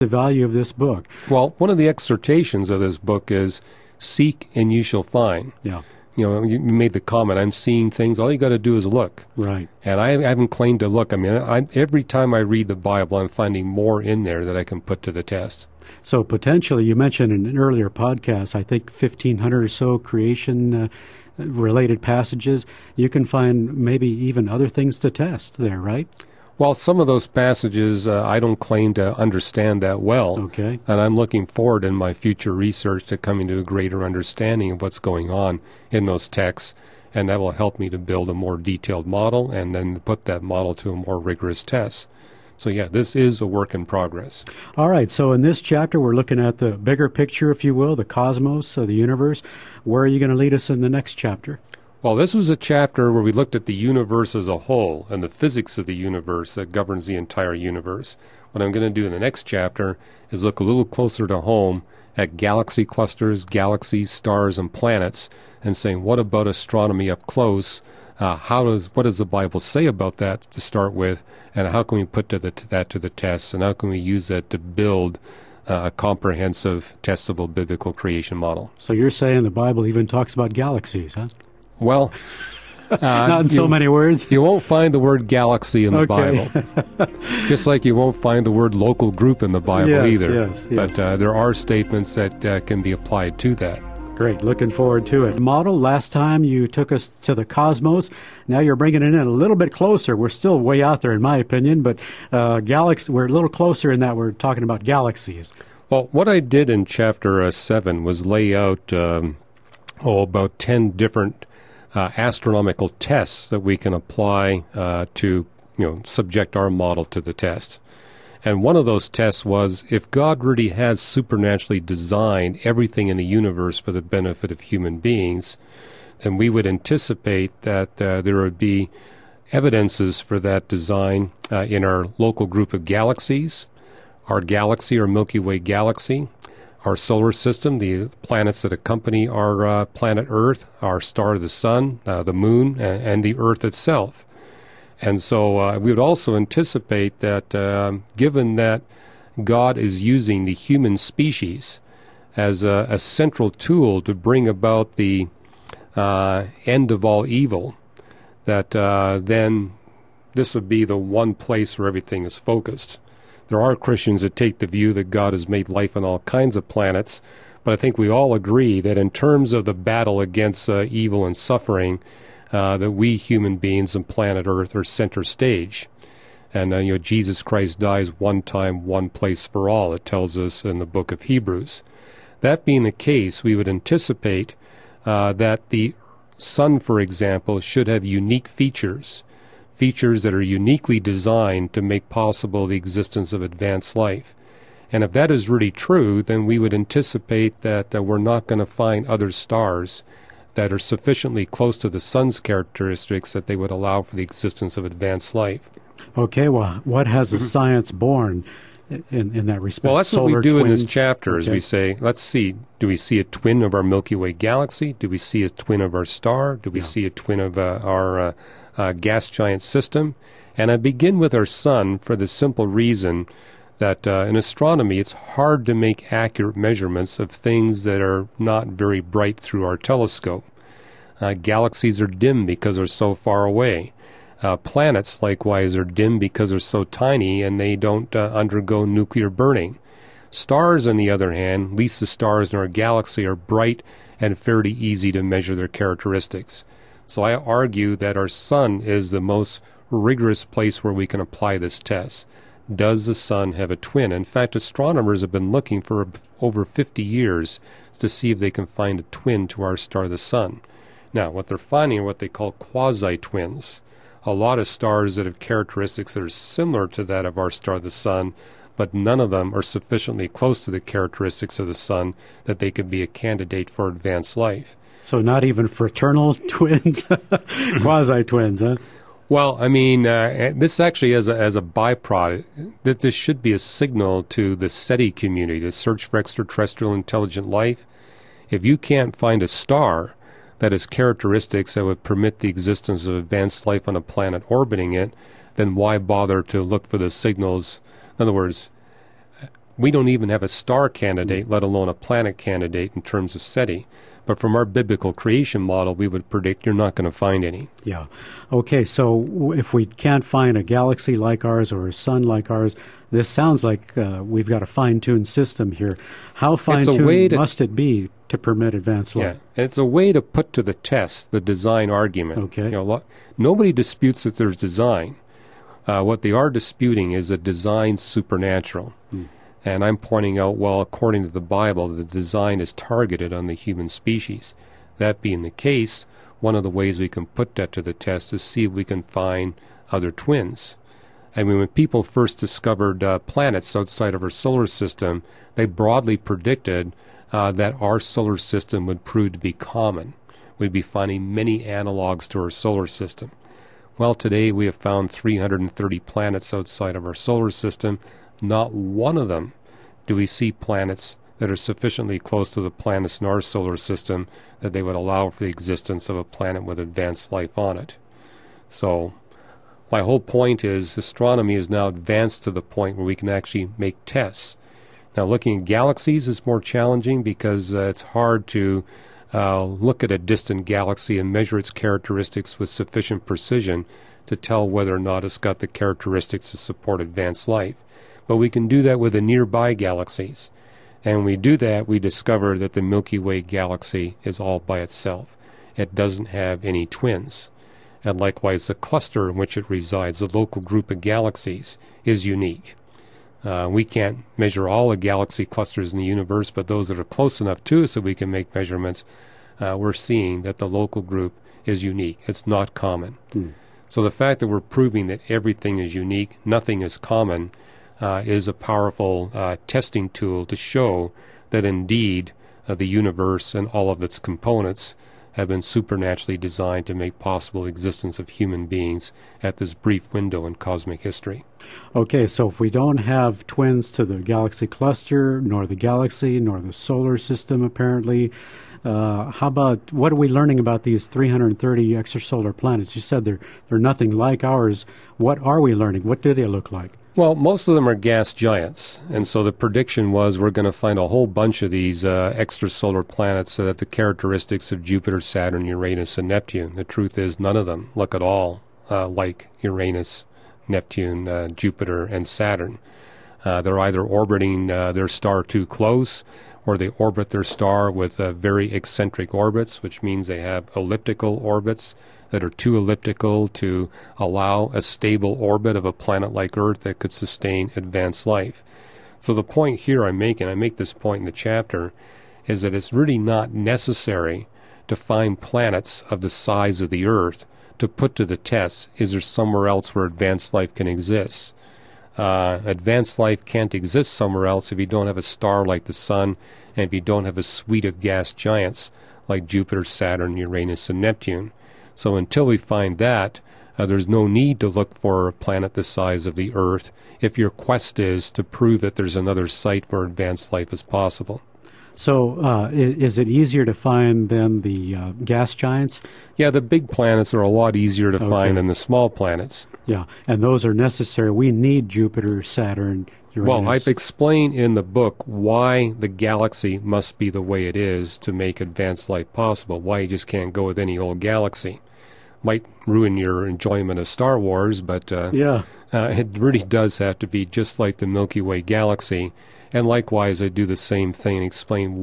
the value of this book? Well, one of the exhortations of this book is, seek and you shall find. Yeah. You know, you made the comment, I'm seeing things, all you got to do is look. Right. And I haven't claimed to look. I mean, every time I read the Bible, I'm finding more in there that I can put to the test. So potentially, you mentioned in an earlier podcast, I think 1,500 or so creation-related passages. You can find maybe even other things to test there, right? Well, some of those passages I don't claim to understand that well. Okay. And I'm looking forward in my future research to coming to a greater understanding of what's going on in those texts. And that will help me to build a more detailed model and then put that model to a more rigorous test. So yeah, this is a work in progress. All right, so in this chapter, we're looking at the bigger picture, if you will, the cosmos, the universe. Where are you going to lead us in the next chapter? Well, this was a chapter where we looked at the universe as a whole and the physics of the universe that governs the entire universe. What I'm going to do in the next chapter is look a little closer to home at galaxy clusters, galaxies, stars, and planets, and saying, what about astronomy up close? What does the Bible say about that to start with, and how can we put that to the test, and how can we use that to build a comprehensive, testable biblical creation model? So you're saying the Bible even talks about galaxies, huh? Well, not in so many words. You won't find the word galaxy in the Bible. Just like you won't find the word local group in the Bible either. Yes. But there are statements that can be applied to that. Great. Looking forward to it. Model, last time you took us to the cosmos. Now you're bringing it in a little bit closer. We're still way out there, in my opinion, but we're a little closer in that we're talking about galaxies. Well, what I did in Chapter 7 was lay out about 10 different astronomical tests that we can apply to subject our model to the test. And one of those tests was, if God really has supernaturally designed everything in the universe for the benefit of human beings, then we would anticipate that there would be evidences for that design in our local group of galaxies, our galaxy, our Milky Way galaxy, our solar system, the planets that accompany our planet Earth, our star, the sun, the moon, and the Earth itself. And so we would also anticipate that given that God is using the human species as a central tool to bring about the end of all evil, that then this would be the one place where everything is focused. There are Christians that take the view that God has made life on all kinds of planets, but I think we all agree that in terms of the battle against evil and suffering, that we human beings and planet Earth are center stage. And Jesus Christ dies one time, one place for all, it tells us in the book of Hebrews. That being the case, we would anticipate that the sun, for example, should have unique features that are uniquely designed to make possible the existence of advanced life. And if that is really true, then we would anticipate that we're not going to find other stars that are sufficiently close to the sun's characteristics that they would allow for the existence of advanced life. Okay, well, what has the science borne in that respect? Well, that's what we do in this chapter, is Okay. we say, let's see, do we see a twin of our Milky Way galaxy? Do we see a twin of our star? Do we see a twin of our gas giant system? And I begin with our sun for the simple reason that in astronomy, it's hard to make accurate measurements of things that are not very bright through our telescope. Galaxies are dim because they're so far away. Planets, likewise, are dim because they're so tiny and they don't undergo nuclear burning. Stars, on the other hand, at least the stars in our galaxy, are bright and fairly easy to measure their characteristics. So I argue that our sun is the most rigorous place where we can apply this test. Does the sun have a twin? In fact, astronomers have been looking for over 50 years to see if they can find a twin to our star, the sun. Now, what they're finding are what they call quasi-twins. A lot of stars that have characteristics that are similar to that of our star, the sun, but none of them are sufficiently close to the characteristics of the sun that they could be a candidate for advanced life. So not even fraternal twins, quasi-twins, huh? Well, I mean, this actually as a byproduct, that this should be a signal to the SETI community, the Search for Extraterrestrial Intelligent Life. If you can't find a star that has characteristics that would permit the existence of advanced life on a planet orbiting it, then why bother to look for the signals? In other words, we don't even have a star candidate, let alone a planet candidate in terms of SETI. But from our biblical creation model, we would predict you're not going to find any. Yeah. Okay, so if we can't find a galaxy like ours or a sun like ours, this sounds like we've got a fine-tuned system here. How fine-tuned must it be to permit advanced life? Yeah, it's a way to put to the test the design argument. Okay. Nobody disputes that there's design. What they are disputing is that design's supernatural. And I'm pointing out, well, according to the Bible, the design is targeted on the human species. That being the case, one of the ways we can put that to the test is see if we can find other twins. I mean, when people first discovered planets outside of our solar system, they broadly predicted that our solar system would prove to be common. We'd be finding many analogs to our solar system. Well, today we have found 330 planets outside of our solar system. Not one of them do we see planets that are sufficiently close to the planets in our solar system that they would allow for the existence of a planet with advanced life on it. So my whole point is astronomy is now advanced to the point where we can actually make tests. Now, looking at galaxies is more challenging because it's hard to look at a distant galaxy and measure its characteristics with sufficient precision to tell whether or not it's got the characteristics to support advanced life. But we can do that with the nearby galaxies. And when we do that, we discover that the Milky Way galaxy is all by itself. It doesn't have any twins. And likewise, the cluster in which it resides, the local group of galaxies, is unique. We can't measure all the galaxy clusters in the universe, but those that are close enough to us that we can make measurements, we're seeing that the local group is unique. It's not common. So the fact that we're proving that everything is unique, nothing is common, is a powerful testing tool to show that indeed the universe and all of its components have been supernaturally designed to make possible existence of human beings at this brief window in cosmic history. Okay, so if we don't have twins to the galaxy cluster, nor the galaxy, nor the solar system apparently, how about, what are we learning about these 330 extrasolar planets? You said they're nothing like ours. What are we learning? What do they look like? Well, most of them are gas giants, and so the prediction was we're going to find a whole bunch of these extrasolar planets that have the characteristics of Jupiter, Saturn, Uranus, and Neptune. The truth is none of them look at all like Uranus, Neptune, Jupiter, and Saturn. They're either orbiting their star too close, or they orbit their star with very eccentric orbits, which means they have elliptical orbits that are too elliptical to allow a stable orbit of a planet like Earth that could sustain advanced life. So the point here I'm making, I make this point in the chapter, is that it's really not necessary to find planets of the size of the Earth to put to the test, is there somewhere else where advanced life can exist? Advanced life can't exist somewhere else if you don't have a star like the Sun and if you don't have a suite of gas giants like Jupiter, Saturn, Uranus, and Neptune. So until we find that, there's no need to look for a planet the size of the Earth if your quest is to prove that there's another site where advanced life is possible. So is it easier to find than the gas giants? Yeah, the big planets are a lot easier to find than the small planets. Yeah, and those are necessary. We need Jupiter, Saturn, Uranus. Well, I've explained in the book why the galaxy must be the way it is to make advanced life possible, why you just can't go with any old galaxy. Might ruin your enjoyment of Star Wars, but it really does have to be just like the Milky Way galaxy. And likewise, I do the same thing and explain